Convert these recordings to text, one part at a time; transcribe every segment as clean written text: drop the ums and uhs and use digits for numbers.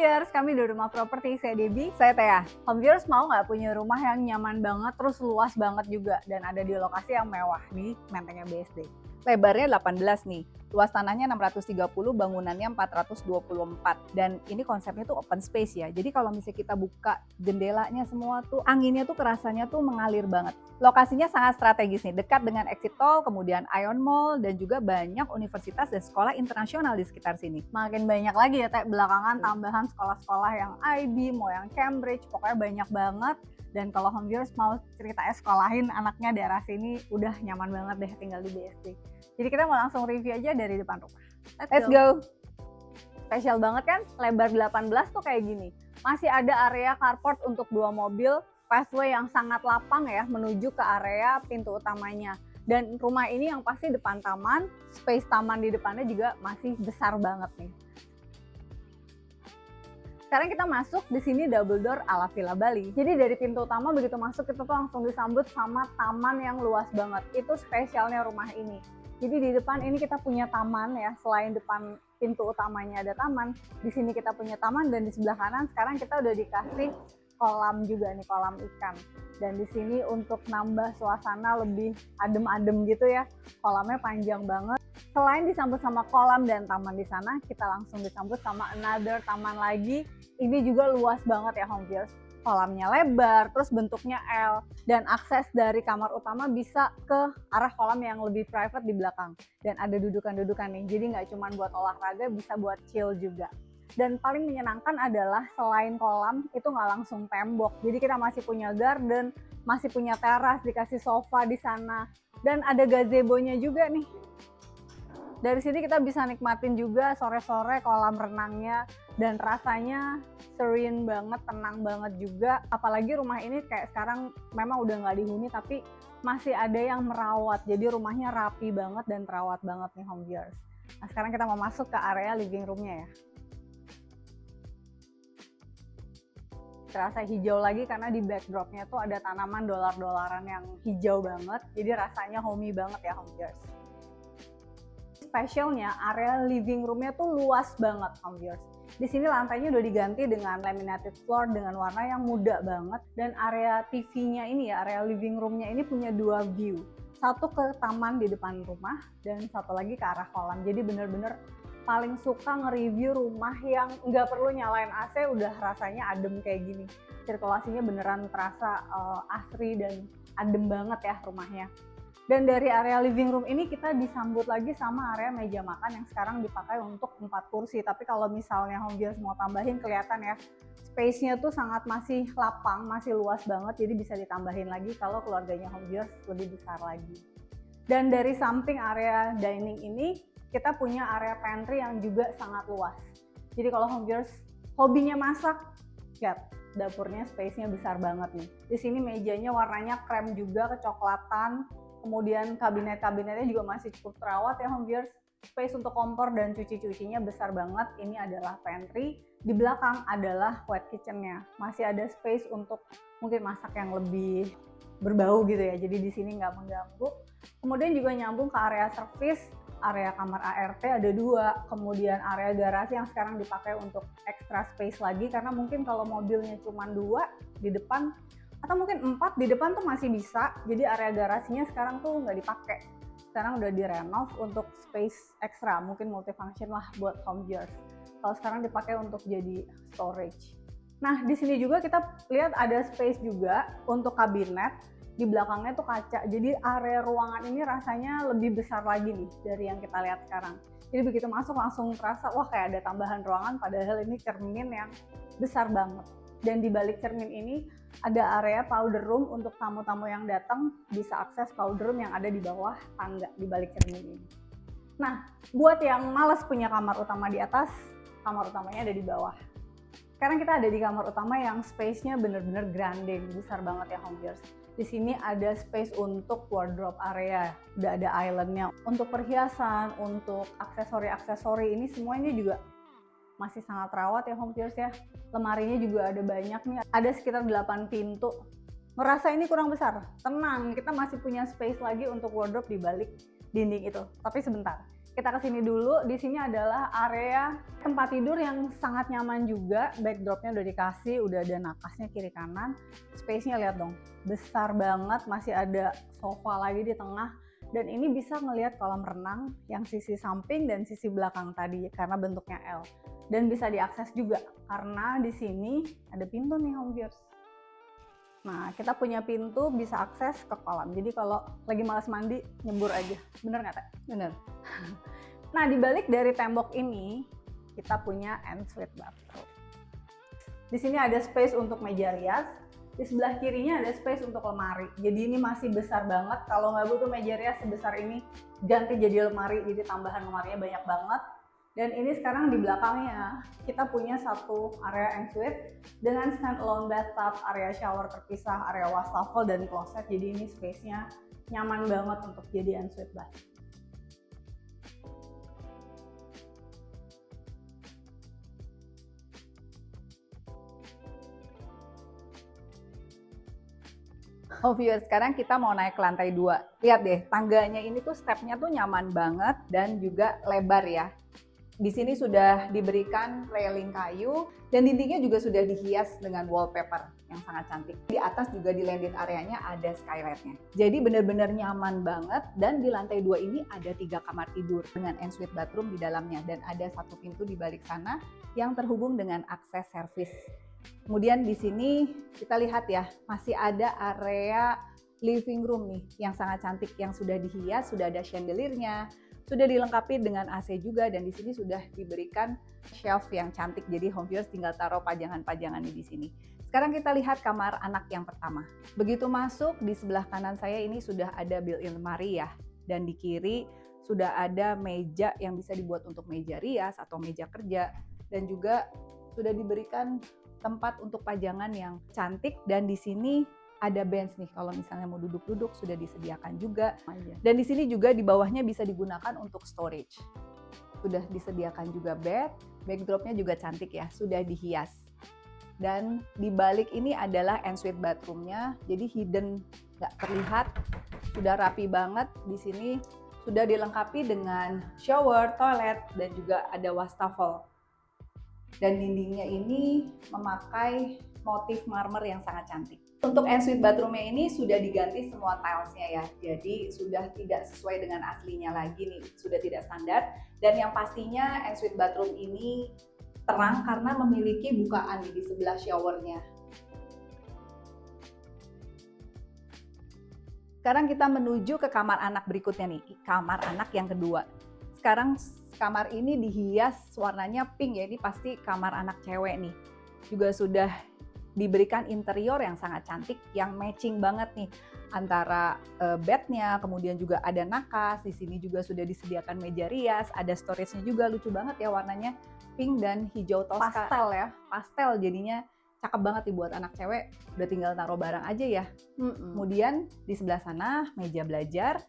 viewers, kami dari Rumah Properti, saya Debbie, saya Thea. Home viewers mau nggak punya rumah yang nyaman banget, terus luas banget juga, dan ada di lokasi yang mewah di Mentengnya BSD. Lebarnya 18 nih, luas tanahnya 630, bangunannya 424. Dan ini konsepnya tuh open space ya, jadi kalau misalnya kita buka jendelanya semua tuh, anginnya tuh kerasanya tuh mengalir banget. Lokasinya sangat strategis nih, dekat dengan exit tol, kemudian Ion Mall, dan juga banyak universitas dan sekolah internasional di sekitar sini. Makin banyak lagi ya, belakangan tambahan sekolah-sekolah yang IB, mau yang Cambridge, pokoknya banyak banget. Dan kalau home viewers mau ceritanya sekolahin anaknya daerah sini, udah nyaman banget deh tinggal di BSD. Jadi kita mau langsung review aja dari depan rumah. Let's go! Spesial banget kan, lebar 18 tuh kayak gini. Masih ada area carport untuk 2 mobil, pathway yang sangat lapang ya menuju ke area pintu utamanya. Dan rumah ini yang pasti depan taman, space taman di depannya juga masih besar banget nih. Sekarang kita masuk, di sini double door ala Villa Bali. Jadi dari pintu utama begitu masuk kita tuh langsung disambut sama taman yang luas banget. Itu spesialnya rumah ini. Jadi di depan ini kita punya taman ya, selain depan pintu utamanya ada taman, di sini kita punya taman, dan di sebelah kanan sekarang kita udah dikasih kolam juga nih, kolam ikan. Dan di sini untuk nambah suasana lebih adem-adem gitu ya, kolamnya panjang banget. Selain disambut sama kolam dan taman di sana, kita langsung disambut sama another taman lagi. Ini juga luas banget ya home viewers. Kolamnya lebar, terus bentuknya L, dan akses dari kamar utama bisa ke arah kolam yang lebih private di belakang. Dan ada dudukan-dudukan nih, jadi nggak cuma buat olahraga, bisa buat chill juga. Dan paling menyenangkan adalah selain kolam, itu nggak langsung tembok. Jadi kita masih punya garden, masih punya teras, dikasih sofa di sana. Dan ada gazebo-nya juga nih. Dari sini kita bisa nikmatin juga sore-sore kolam renangnya, dan rasanya serene banget, tenang banget juga. Apalagi rumah ini kayak sekarang memang udah nggak dihuni, tapi masih ada yang merawat. Jadi rumahnya rapi banget dan terawat banget nih home viewers. Nah sekarang kita mau masuk ke area living roomnya ya. Terasa hijau lagi karena di backdropnya tuh ada tanaman dolar-dolaran yang hijau banget. Jadi rasanya homey banget ya home viewers. Spesialnya area living roomnya tuh luas banget home viewers. Di sini lantainya udah diganti dengan laminated floor dengan warna yang muda banget, dan area TV-nya ini ya, area living roomnya ini punya 2 view. Satu ke taman di depan rumah dan satu lagi ke arah kolam. Jadi bener-bener paling suka nge-review rumah yang nggak perlu nyalain AC, udah rasanya adem kayak gini. Sirkulasinya beneran terasa asri dan adem banget ya rumahnya. Dan dari area living room ini kita disambut lagi sama area meja makan yang sekarang dipakai untuk 4 kursi. Tapi kalau misalnya home viewers mau tambahin, kelihatan ya, space-nya tuh sangat masih lapang, masih luas banget. Jadi bisa ditambahin lagi kalau keluarganya home viewers lebih besar lagi. Dan dari samping area dining ini, kita punya area pantry yang juga sangat luas. Jadi kalau home viewers hobinya masak, lihat dapurnya space-nya besar banget nih. Di sini mejanya warnanya krem juga, kecoklatan. Kemudian kabinet-kabinetnya juga masih cukup terawat ya home viewers. Space untuk kompor dan cuci-cucinya besar banget. Ini adalah pantry. Di belakang adalah wet kitchen-nya. Masih ada space untuk mungkin masak yang lebih berbau gitu ya. Jadi di sini nggak mengganggu. Kemudian juga nyambung ke area service. Area kamar ART ada 2. Kemudian area garasi yang sekarang dipakai untuk extra space lagi. Karena mungkin kalau mobilnya cuma 2 di depan, atau mungkin 4 di depan tuh masih bisa. Jadi area garasinya sekarang tuh nggak dipakai. Sekarang udah direnov untuk space ekstra, mungkin multifunction lah buat home viewers. Kalau sekarang dipakai untuk jadi storage. Nah di sini juga kita lihat ada space juga untuk kabinet. Di belakangnya tuh kaca. Jadi area ruangan ini rasanya lebih besar lagi nih dari yang kita lihat sekarang. Jadi begitu masuk langsung terasa wah kayak ada tambahan ruangan, padahal ini cermin yang besar banget. Dan di balik cermin ini ada area powder room untuk tamu-tamu yang datang bisa akses powder room yang ada di bawah tangga di balik cermin ini. Nah, buat yang malas punya kamar utama di atas, kamar utamanya ada di bawah. Sekarang kita ada di kamar utama yang space-nya bener-bener grande, besar banget ya home viewers. Di sini ada space untuk wardrobe area, udah ada island-nya. Untuk perhiasan, untuk aksesori-aksesori ini semuanya juga masih sangat terawat ya home viewers ya. Lemarinya juga ada banyak nih, ada sekitar 8 pintu. Ngerasa ini kurang besar? Tenang, kita masih punya space lagi untuk wardrobe di balik dinding itu. Tapi sebentar, Kita ke sini dulu. Di sini adalah area tempat tidur yang sangat nyaman juga. Backdropnya udah dikasih, udah ada nakasnya kiri kanan. Space-nya lihat dong, besar banget. Masih ada sofa lagi di tengah. Dan ini bisa ngelihat kolam renang yang sisi samping dan sisi belakang tadi karena bentuknya L. Dan bisa diakses juga karena di sini ada pintu nih home viewers. Nah, kita punya pintu bisa akses ke kolam. Jadi kalau lagi malas mandi, nyebur aja. Bener nggak, Teh? Bener. Nah, dibalik dari tembok ini, kita punya ensuite bathroom. Di sini ada space untuk meja rias. Di sebelah kirinya ada space untuk lemari. Jadi ini masih besar banget. Kalau nggak butuh meja rias sebesar ini, ganti jadi lemari. Jadi tambahan lemarinya banyak banget. Dan ini sekarang di belakangnya, kita punya satu area ensuite dengan standalone bathtub, area shower terpisah, area wastafel, dan closet. Jadi ini space-nya nyaman banget untuk jadi ensuite bath. Oh viewers, sekarang kita mau naik ke lantai 2. Lihat deh, tangganya ini tuh stepnya tuh nyaman banget dan juga lebar ya. Di sini sudah diberikan railing kayu dan dindingnya juga sudah dihias dengan wallpaper yang sangat cantik. Di atas juga di landing areanya ada skylightnya. Jadi benar-benar nyaman banget dan di lantai 2 ini ada 3 kamar tidur dengan ensuite bathroom di dalamnya dan ada satu pintu di balik sana yang terhubung dengan akses servis. Kemudian di sini kita lihat ya, masih ada area living room nih yang sangat cantik yang sudah dihias, sudah ada chandeliernya, sudah dilengkapi dengan AC juga dan di sini sudah diberikan shelf yang cantik. Jadi home viewers tinggal taruh pajangan-pajangan di sini. Sekarang kita lihat kamar anak yang pertama. Begitu masuk di sebelah kanan saya ini sudah ada built-in lemari ya dan di kiri sudah ada meja yang bisa dibuat untuk meja rias atau meja kerja dan juga sudah diberikan tempat untuk pajangan yang cantik dan di sini ada bench nih kalau misalnya mau duduk-duduk sudah disediakan juga. Dan di sini juga di bawahnya bisa digunakan untuk storage. Sudah disediakan juga bed, backdropnya juga cantik ya, sudah dihias. Dan di balik ini adalah ensuite bathroomnya, jadi hidden nggak terlihat, sudah rapi banget. Di sini sudah dilengkapi dengan shower, toilet, dan juga ada wastafel. Dan dindingnya ini memakai motif marmer yang sangat cantik. Untuk ensuite bathroomnya ini sudah diganti semua tilesnya ya, jadi sudah tidak sesuai dengan aslinya lagi nih, sudah tidak standar. Dan yang pastinya ensuite bathroom ini terang karena memiliki bukaan di sebelah showernya. Sekarang kita menuju ke kamar anak berikutnya nih, kamar anak yang kedua. Sekarang kamar ini dihias warnanya pink ya, ini pasti kamar anak cewek nih. Juga sudah diberikan interior yang sangat cantik, yang matching banget nih antara bednya, kemudian juga ada nakas. Di sini juga sudah disediakan meja rias, ada storage-nya juga, lucu banget ya warnanya pink dan hijau toska. Pastel ya, pastel jadinya cakep banget nih buat anak cewek. Udah tinggal taruh barang aja ya. Kemudian di sebelah sana meja belajar.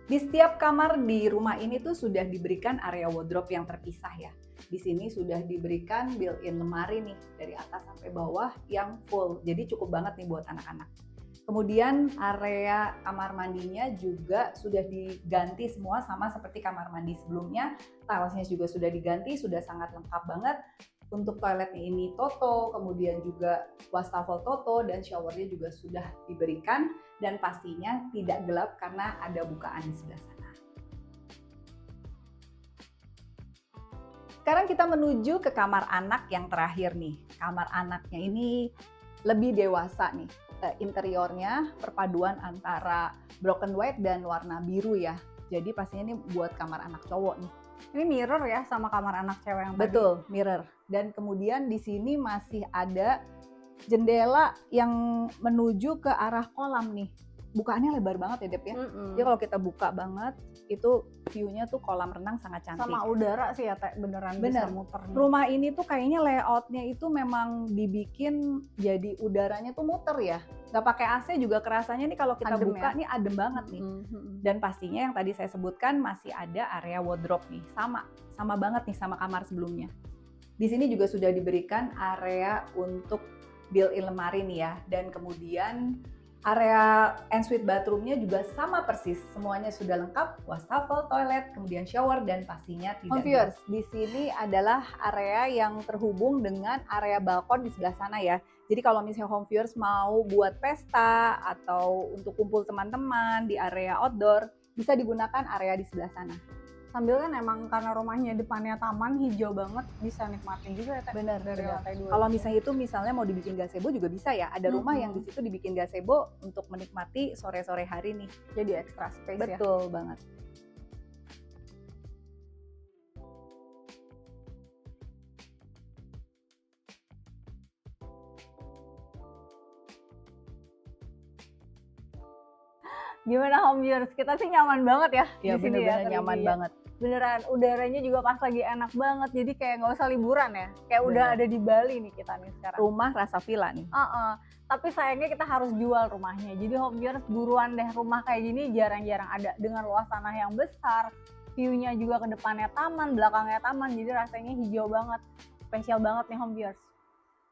Di setiap kamar di rumah ini tuh sudah diberikan area wardrobe yang terpisah ya. Di sini sudah diberikan built-in lemari nih dari atas sampai bawah yang full. Jadi cukup banget nih buat anak-anak. Kemudian area kamar mandinya juga sudah diganti semua sama seperti kamar mandi sebelumnya. Tilesnya juga sudah diganti, sudah sangat lengkap banget. Untuk toiletnya ini Toto, kemudian juga wastafel Toto dan showernya juga sudah diberikan dan pastinya tidak gelap karena ada bukaan di sebelah sana. Sekarang kita menuju ke kamar anak yang terakhir nih. Kamar anaknya ini lebih dewasa nih. Interiornya perpaduan antara broken white dan warna biru ya. Jadi pastinya ini buat kamar anak cowok nih. Ini mirror ya sama kamar anak cewek yang betul, tadi. Mirror. Dan kemudian di sini masih ada jendela yang menuju ke arah kolam nih. Bukaannya lebar banget ya Dep ya. Jadi kalau kita buka banget itu view-nya tuh kolam renang sangat cantik. Sama udara sih ya Teh, beneran bisa muter. Rumah ini tuh kayaknya layoutnya itu memang dibikin jadi udaranya tuh muter ya. Nggak pakai AC juga kerasanya nih kalau kita adem buka ya? Nih adem banget nih. Dan pastinya yang tadi saya sebutkan masih ada area wardrobe nih. Sama banget nih sama kamar sebelumnya. Di sini juga sudah diberikan area untuk built-in lemari nih ya. Dan kemudian Area ensuite bathroomnya juga sama persis, semuanya sudah lengkap, wastafel, toilet, kemudian shower, dan pastinya Home tidak viewers, gas. di sini adalah area yang terhubung dengan area balkon di sebelah sana ya. Jadi kalau misalnya home viewers mau buat pesta atau untuk kumpul teman-teman di area outdoor, bisa digunakan area di sebelah sana. Sambil kan emang karena rumahnya depannya taman hijau banget, bisa nikmatin juga ya Teh, Bener, dari bener. lantai 2. Kalau misalnya itu misalnya mau dibikin gazebo juga bisa ya. Ada rumah yang di situ dibikin gazebo untuk menikmati sore-sore hari nih. Jadi extra space ya. Betul banget. Gimana home viewers? Kita sih nyaman banget ya Ya di sini bener-bener ya. nyaman Tadi ya. banget. Beneran, udaranya juga pas lagi enak banget. Jadi kayak nggak usah liburan ya. Kayak udah Bener. ada di Bali nih kita nih sekarang. Rumah rasa villa nih. Tapi sayangnya kita harus jual rumahnya. Jadi home viewers buruan deh, rumah kayak gini jarang-jarang ada dengan luas tanah yang besar. View-nya juga ke depannya taman, belakangnya taman. Jadi rasanya hijau banget. Spesial banget nih home viewers.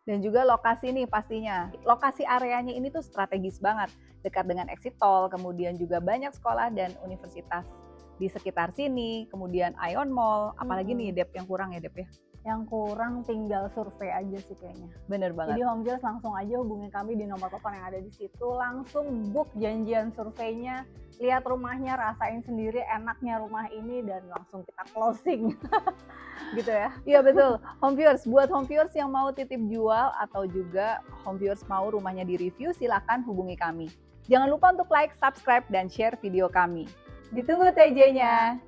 Dan juga lokasi nih pastinya. Lokasi areanya ini tuh strategis banget. Dekat dengan exit tol, kemudian juga banyak sekolah dan universitas di sekitar sini. Kemudian Ion Mall, apalagi nih Dep yang kurang ya Dep ya? Yang kurang tinggal survei aja sih kayaknya. Bener banget. Jadi home viewers langsung aja hubungi kami di nomor telepon yang ada di situ. Langsung book janjian surveinya. Lihat rumahnya, rasain sendiri enaknya rumah ini dan langsung kita closing. Gitu ya. Iya betul. Home viewers, buat home viewers yang mau titip jual atau juga home viewers mau rumahnya di-review, silakan hubungi kami. Jangan lupa untuk like, subscribe, dan share video kami. Ditunggu TJ-nya.